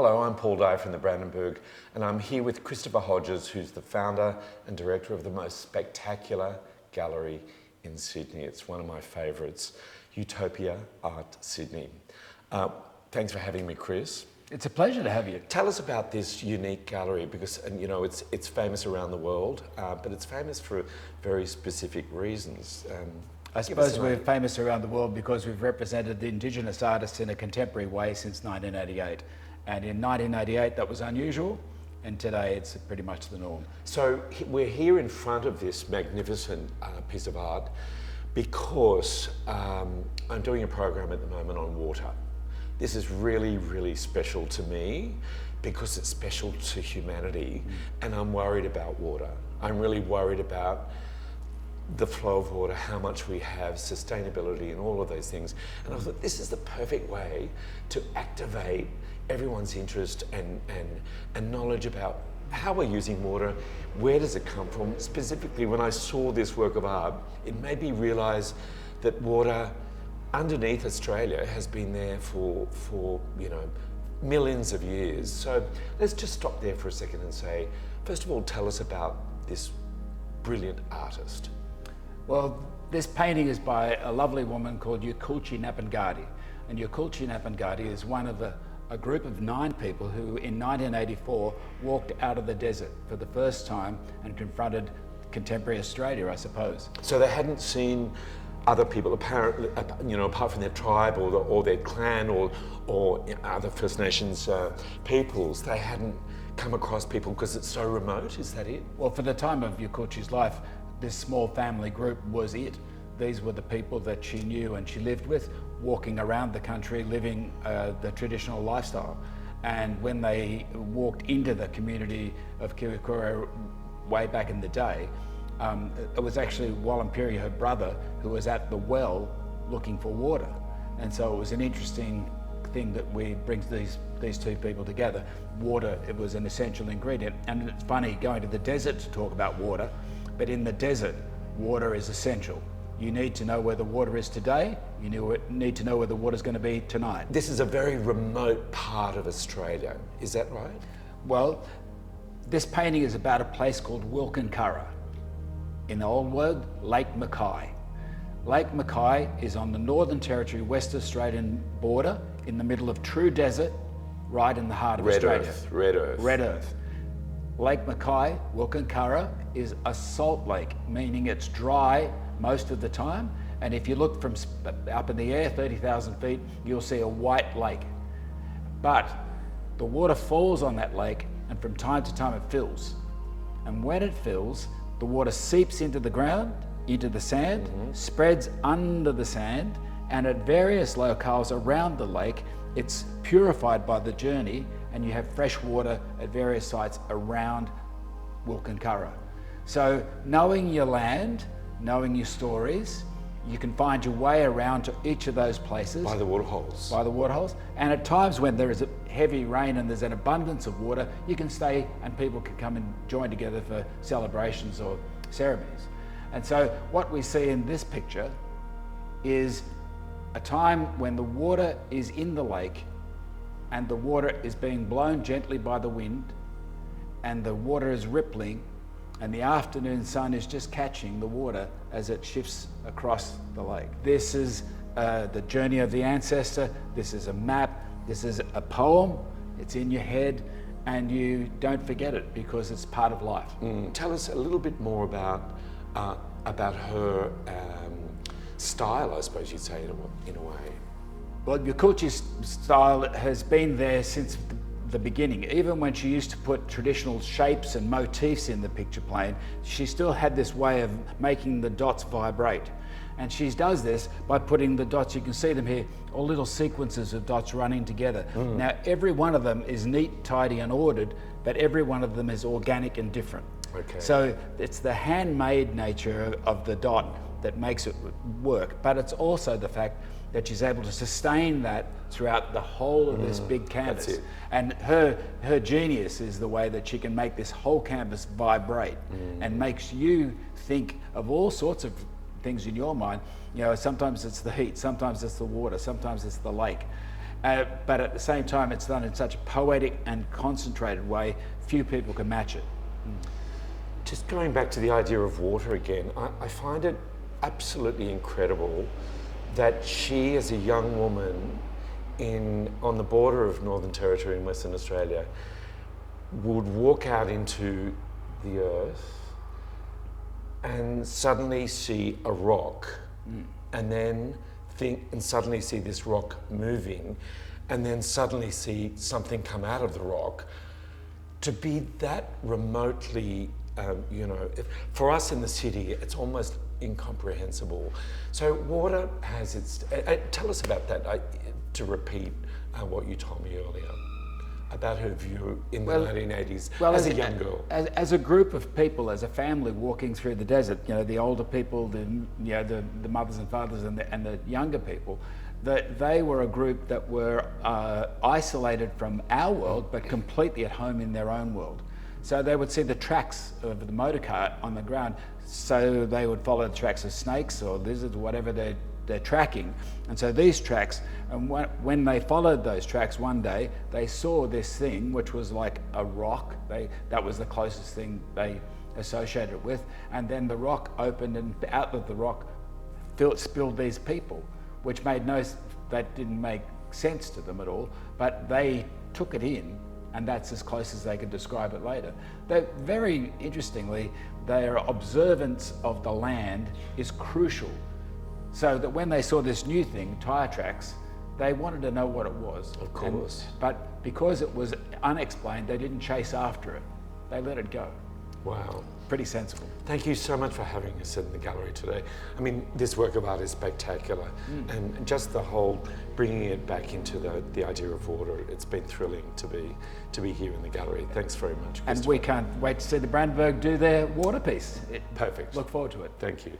Hello, I'm Paul Dyer from the Brandenburg, and I'm here with Christopher Hodges, who's the founder and director of the most spectacular gallery in Sydney. It's one of my favourites, Utopia Art Sydney. Thanks for having me, Chris. It's a pleasure to have you. Tell us about this unique gallery, because it's famous around the world, but it's famous for very specific reasons. I suppose we're famous around the world because we've represented the Indigenous artists in a contemporary way since 1988. And in 1988 that was unusual, and today it's pretty much the norm. So we're here in front of this magnificent piece of art because I'm doing a program at the moment on water. This is really, really special to me because it's special to humanity, and I'm worried about water. I'm really worried about the flow of water, how much we have, sustainability and all of those things. And I thought this is the perfect way to activate everyone's interest and knowledge about how we're using water, where does it come from. Specifically, when I saw this work of art, it made me realise that water underneath Australia has been there for millions of years. So let's just stop there for a second and say, first of all, tell us about this brilliant artist. Well, this painting is by a lovely woman called Yolngu. And Yolngu is one of a group of 9 people who in 1984 walked out of the desert for the first time and confronted contemporary Australia, I suppose. So they hadn't seen other people, apparently, apart from their tribe or their clan or other First Nations peoples. They hadn't come across people because it's so remote. Is that it? Well, for the time of Yolngu's life, this small family group was it. These were the people that she knew and she lived with, walking around the country, living the traditional lifestyle. And when they walked into the community of Kiwikura way back in the day, it was actually Wallampiri, her brother, who was at the well looking for water. And so it was an interesting thing that we bring these 2 people together. Water, it was an essential ingredient. And it's funny going to the desert to talk about water, but in the desert, water is essential. You need to know where the water is today. You need to know where the water's going to be tonight. This is a very remote part of Australia, is that right? Well, this painting is about a place called Wilkinkara. In the old word, Lake Mackay. Lake Mackay is on the Northern Territory, West Australian border, in the middle of true desert, right in the heart of Australia. Red Earth. Red Earth. Lake Mackay, Wilkinkara, is a salt lake, meaning it's dry most of the time. And if you look from up in the air, 30,000 feet, you'll see a white lake. But the water falls on that lake, and from time to time it fills. And when it fills, the water seeps into the ground, into the sand, spreads under the sand, and at various locales around the lake, it's purified by the journey, and you have fresh water at various sites around Wilkinkara. So knowing your land, knowing your stories, you can find your way around to each of those places. By the waterholes. By the waterholes. And at times when there is a heavy rain and there's an abundance of water, you can stay and people can come and join together for celebrations or ceremonies. And so what we see in this picture is a time when the water is in the lake and the water is being blown gently by the wind and the water is rippling, and the afternoon sun is just catching the water as it shifts across the lake. This is the journey of the ancestor. This is a map. This is a poem. It's in your head, and you don't forget it because it's part of life. Tell us a little bit more about her style, I suppose you'd say, in a way. Well, Yolngu's style has been there since the beginning. Even when she used to put traditional shapes and motifs in the picture plane, she still had this way of making the dots vibrate. And she does this by putting the dots, you can see them here, all little sequences of dots running together. Now, every one of them is neat, tidy and ordered, but every one of them is organic and different. Okay. So it's the handmade nature of the dot that makes it work, but it's also the fact that she's able to sustain that throughout the whole of this big canvas. That's it. And her genius is the way that she can make this whole canvas vibrate and makes you think of all sorts of things in your mind. You know, sometimes it's the heat, sometimes it's the water, sometimes it's the lake. but at the same time, it's done in such a poetic and concentrated way, few people can match it. Just going back to the idea of water again, I find it absolutely incredible that she, as a young woman on the border of Northern Territory in Western Australia, would walk out into the earth and suddenly see a rock, and then suddenly see this rock moving, and then suddenly see something come out of the rock. To be that remotely, for us in the city, it's almost incomprehensible. So water has its, tell us about that, to repeat what you told me earlier about her view in the 1980s as a young girl. As a group of people, as a family walking through the desert, the older people, the mothers and fathers and the younger people, that they were a group that were isolated from our world, but completely at home in their own world. So they would see the tracks of the motor car on the ground, so they would follow the tracks of snakes or lizards or whatever they're tracking. And so these tracks, and when they followed those tracks one day, they saw this thing, which was like a rock. That was the closest thing they associated it with. And then the rock opened, and out of the rock spilled these people, which that didn't make sense to them at all, but they took it in, and that's as close as they could describe it later. Very interestingly, their observance of the land is crucial. So that when they saw this new thing, tire tracks, they wanted to know what it was. Of course. But because it was unexplained, they didn't chase after it. They let it go. Wow. Pretty sensible. Thank you so much for having us in the gallery today. I mean, this work of art is spectacular, and just the whole bringing it back into the idea of water. It's been thrilling to be here in the gallery. Thanks very much, Christopher. And we can't wait to see the Brandenburg do their water piece. Perfect. Look forward to it. Thank you.